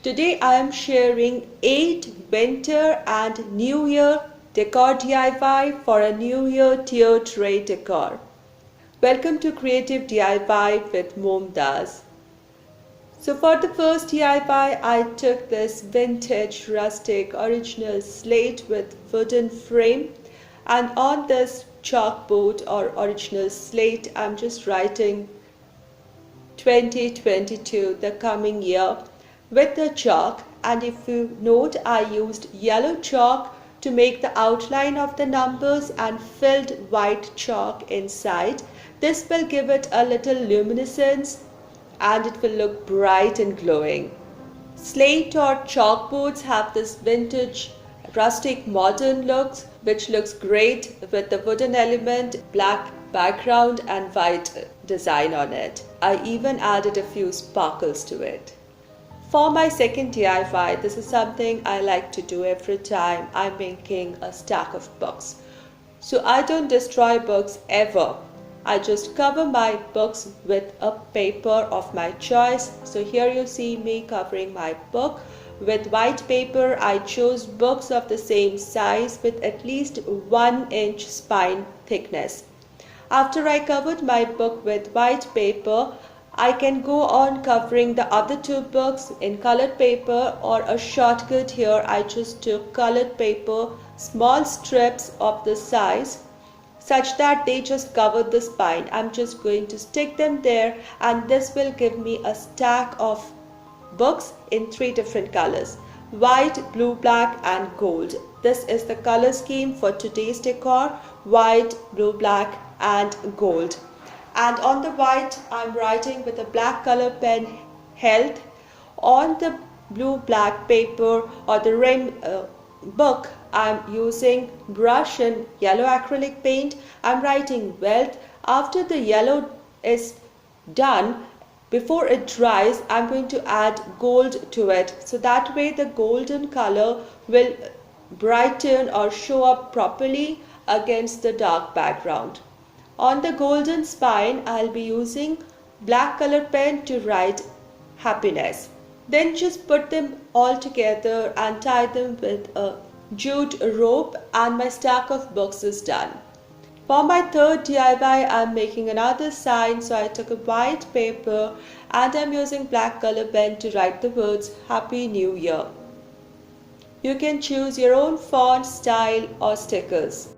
Today I am sharing 8 winter and new year decor DIY for a new year tier tray decor. Welcome to Creative DIY with Momdaz. So for the first DIY, I took this vintage rustic original slate with wooden frame, and on this chalkboard or original slate I'm just writing 2022, the coming year, with the chalk. And if you note, I used yellow chalk to make the outline of the numbers and filled white chalk inside. This will give it a little luminescence and it will look bright and glowing. Slate or chalkboards have this vintage rustic modern looks, which looks great with the wooden element, black background and white design on it. I even added a few sparkles to it. For my second DIY, this is something I like to do every time I'm making a stack of books. So I don't destroy books ever. I just cover my books with a paper of my choice. So here you see me covering my book with white paper. I chose books of the same size with at least 1 inch spine thickness. After I covered my book with white paper, I can go on covering the other 2 books in colored paper, or a shortcut here. I just took colored paper, small strips of this size, such that they just cover the spine. I'm just going to stick them there, and this will give me a stack of books in 3 different colors: white, blue, black and gold. This is the color scheme for today's decor: white, blue, black and gold. And on the white I'm writing with a black color pen health. On the blue black paper or the rim book, I'm using brush and yellow acrylic paint. I'm writing wealth. After the yellow is done, before it dries, I'm going to add gold to it, so that way the golden color will brighten or show up properly against the dark background. On the golden spine, I'll be using black color pen to write happiness. Then just put them all together and tie them with a jute rope, and my stack of books is done. For my third DIY, I'm making another sign. So I took a white paper and I'm using black color pen to write the words Happy New Year. You can choose your own font, style or stickers.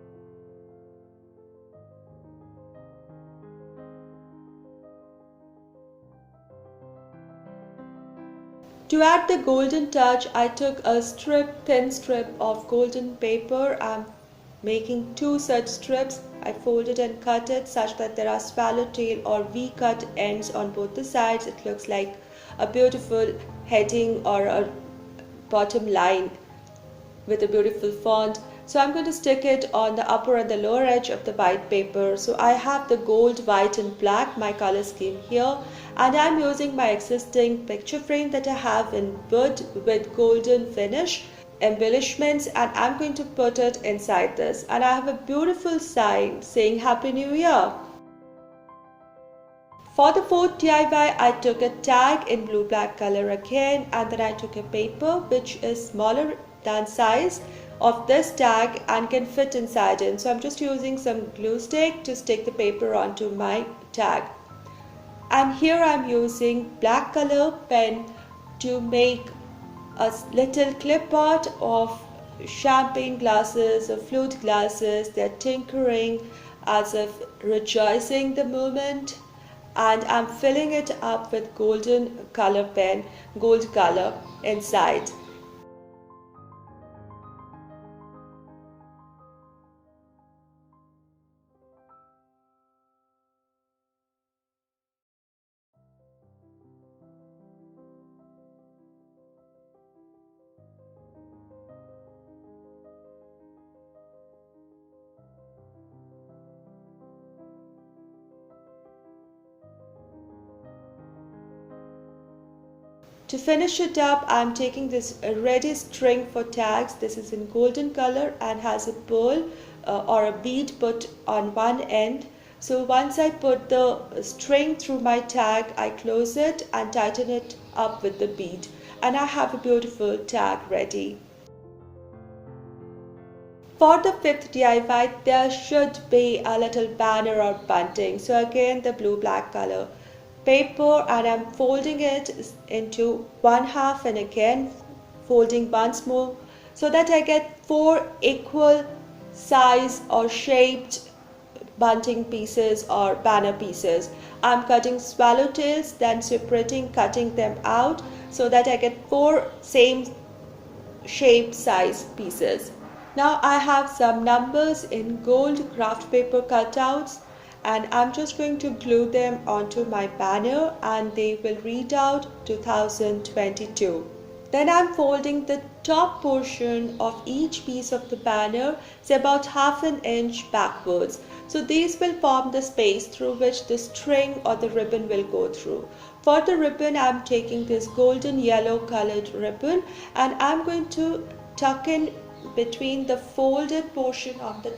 To add the golden touch, I took a thin strip of golden paper. I'm making 2 such strips. I folded and cut it such that there are swallowtail or V-cut ends on both the sides. It looks like a beautiful heading or a bottom line with a beautiful font. So I'm going to stick it on the upper and the lower edge of the white paper. So I have the gold, white and black, my color scheme here, and I'm using my existing picture frame that I have in wood with golden finish embellishments, and I'm going to put it inside this, and I have a beautiful sign saying Happy New Year. For the fourth DIY, I took a tag in blue black color again, and then I took a paper which is smaller than size of this tag and can fit inside it. So I'm just using some glue stick to stick the paper onto my tag. And here I'm using black color pen to make a little clip art of champagne glasses or flute glasses. They're tinkering as if rejoicing the moment, and I'm filling it up with golden color pen, gold color inside. To finish it up, I'm taking this ready string for tags. This is in golden color and has a pearl or a bead put on one end. So once I put the string through my tag, I close it and tighten it up with the bead, and I have a beautiful tag ready. For the fifth DIY, there should be a little banner or bunting. So again, the blue black color paper, and I'm folding it into one half and again folding once more so that I get 4 equal size or shaped bunting pieces or banner pieces. I'm cutting swallowtails, then separating, cutting them out so that I get 4 same shape size pieces. Now I have some numbers in gold craft paper cutouts, and I'm just going to glue them onto my banner, and they will read out 2022. Then I'm folding the top portion of each piece of the banner, say about half an inch backwards. So these will form the space through which the string or the ribbon will go through. For the ribbon, I'm taking this golden yellow colored ribbon, and I'm going to tuck in between the folded portion of the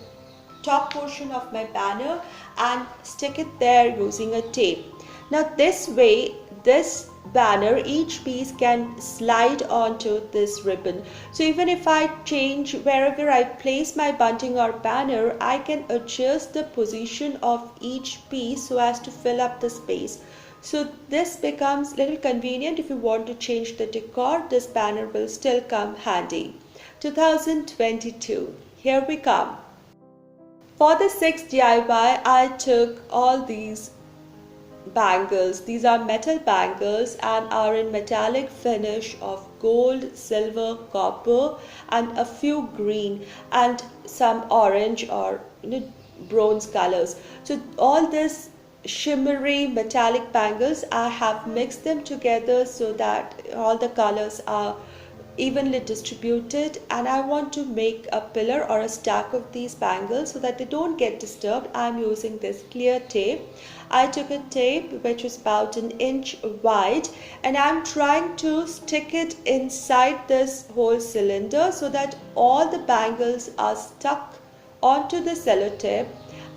top portion of my banner and stick it there using a tape. Now this way, this banner, each piece can slide onto this ribbon. So even if I change wherever I place my bunting or banner, I can adjust the position of each piece so as to fill up the space. So this becomes a little convenient. If you want to change the decor, this banner will still come handy. 2022, here we come. For the sixth DIY, I took all these bangles. These are metal bangles and are in metallic finish of gold, silver, copper, and a few green and some orange or bronze colors. So all this shimmery metallic bangles, I have mixed them together so that all the colors are evenly distributed, and I want to make a pillar or a stack of these bangles so that they don't get disturbed. I'm using this clear tape. I took a tape which was about an inch wide, and I'm trying to stick it inside this whole cylinder so that all the bangles are stuck onto the sellotape.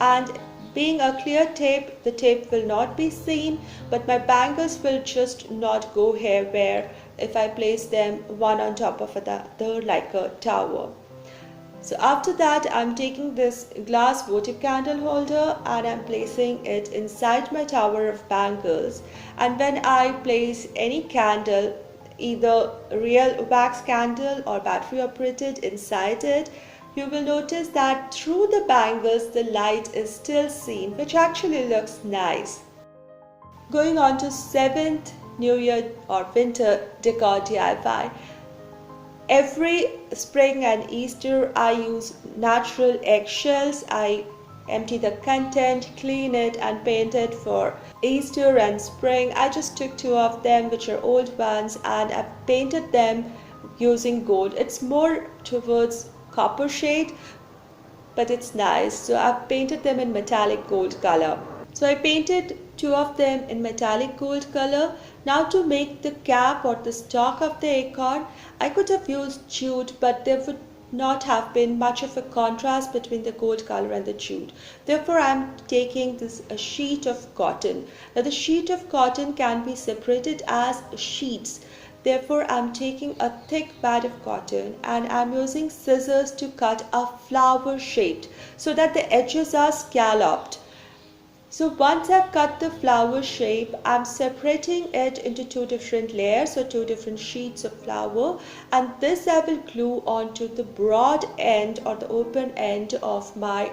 And being a clear tape, the tape will not be seen, but my bangles will just not go haywire if I place them one on top of the other like a tower. So after that, I'm taking this glass votive candle holder and I'm placing it inside my tower of bangles. And when I place any candle, either real wax candle or battery operated, inside it, you will notice that through the bangles the light is still seen, which actually looks nice. Going on to 7th New Year or winter decor DIY. Every spring and Easter I use natural eggshells. I empty the content, clean it and paint it for Easter and spring. I just took 2 of them which are old ones and I've painted them using gold. It's more towards copper shade, but it's nice. So I've painted them in metallic gold color. So I painted 2 of them in metallic gold color. Now to make the cap or the stalk of the acorn, I could have used jute, but there would not have been much of a contrast between the gold color and the jute. Therefore, I'm taking a sheet of cotton. Now the sheet of cotton can be separated as sheets. Therefore, I'm taking a thick pad of cotton and I'm using scissors to cut a flower shaped so that the edges are scalloped. So once I've cut the flower shape, I'm separating it into 2 different layers, so 2 different sheets of flower, and this I will glue onto the broad end or the open end of my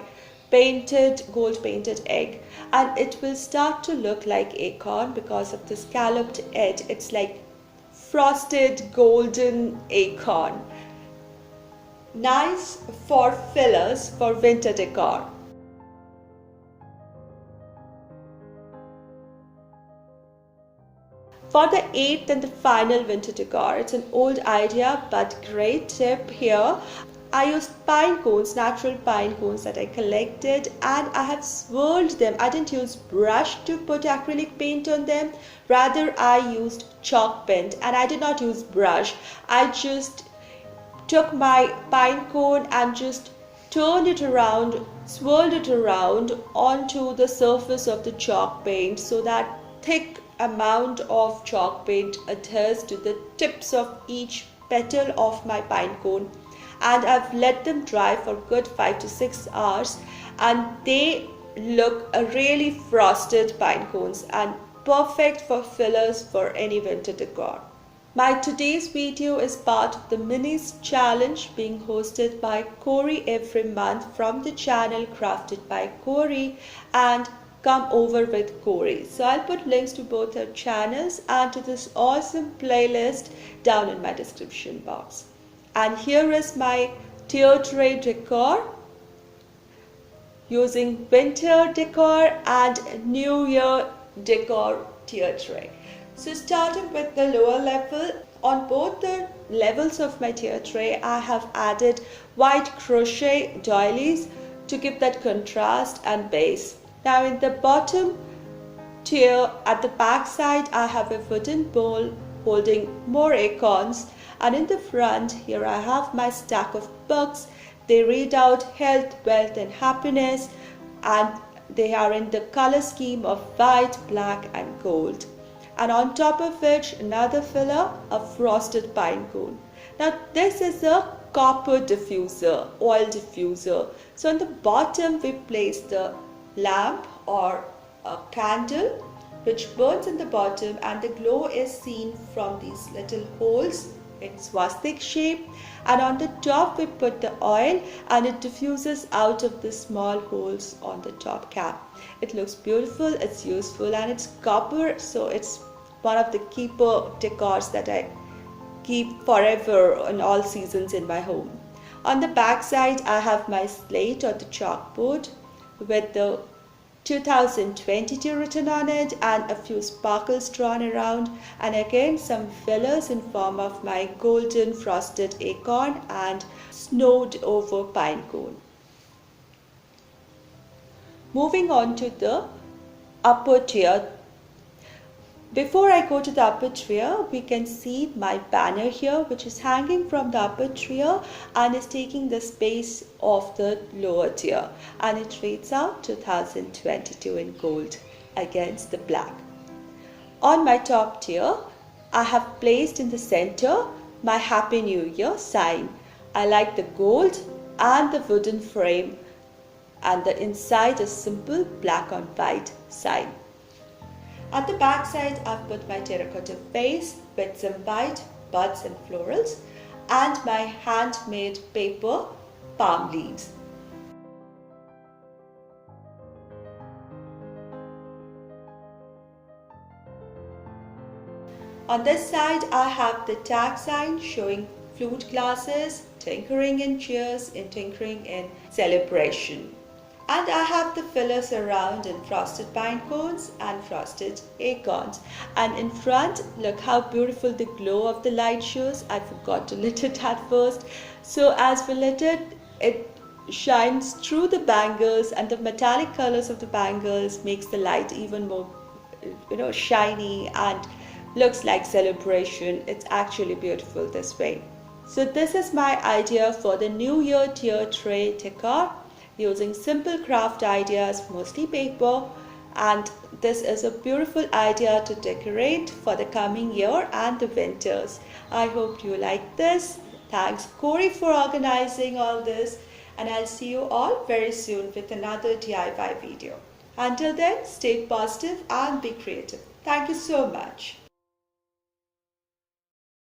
gold painted egg, and it will start to look like acorn because of the scalloped edge. It's like frosted golden acorn. Nice for fillers for winter decor. For the 8th and the final winter decor, it's an old idea but great tip here. I used pine cones, natural pine cones that I collected, and I have swirled them. I didn't use brush to put acrylic paint on them. Rather, I used chalk paint, and I did not use brush. I just took my pine cone and just turned it around, swirled it around onto the surface of the chalk paint so that thick amount of chalk paint adheres to the tips of each petal of my pine cone, and I've let them dry for good 5 to 6 hours, and they look a really frosted pine cones and perfect for fillers for any winter decor. My today's video is part of the minis challenge being hosted by Corey every month from the channel Crafted by Corey and Come Over with Corey. So I'll put links to both her channels and to this awesome playlist down in my description box. And here is my tier tray decor using winter decor and New Year decor tier tray. So starting with the lower level, on both the levels of my tier tray, I have added white crochet doilies to give that contrast and base. Now in the bottom tier at the back side, I have a wooden bowl holding more acorns, and in the front here I have my stack of books. They read out health, wealth and happiness, and they are in the color scheme of white, black and gold. And on top of which another filler, a frosted pine cone. Now this is a copper diffuser, oil diffuser. So on the bottom we place the lamp or a candle which burns in the bottom, and the glow is seen from these little holes in swastik shape, and on the top we put the oil and it diffuses out of the small holes on the top cap. It looks beautiful, it's useful, and it's copper, so it's one of the keeper decors that I keep forever in all seasons in my home. On the back side I have my slate or the chalkboard with the 2022 written on it and a few sparkles drawn around, and again some fillers in form of my golden frosted acorn and snowed over pine cone. Moving on to the upper tier. Before I go to the upper tier, we can see my banner here, which is hanging from the upper tier and is taking the space of the lower tier, and it reads out 2022 in gold against the black. On my top tier, I have placed in the center my Happy New Year sign. I like the gold and the wooden frame, and the inside a simple black on white sign. At the back side, I've put my terracotta vase with some white buds and florals and my handmade paper palm leaves. On this side, I have the tag sign showing flute glasses, tinkering in cheers and tinkering in celebration. And I have the fillers around in frosted pine cones and frosted acorns. And in front, look how beautiful the glow of the light shows. I forgot to lit it at first. So as we lit it, it shines through the bangles, and the metallic colors of the bangles makes the light even more, shiny and looks like celebration. It's actually beautiful this way. So this is my idea for the New Year tier tray decor, using simple craft ideas, mostly paper, and this is a beautiful idea to decorate for the coming year and the winters. I hope you like this. Thanks Corey for organizing all this, and I'll see you all very soon with another DIY video. Until then, stay positive and be creative. Thank you so much.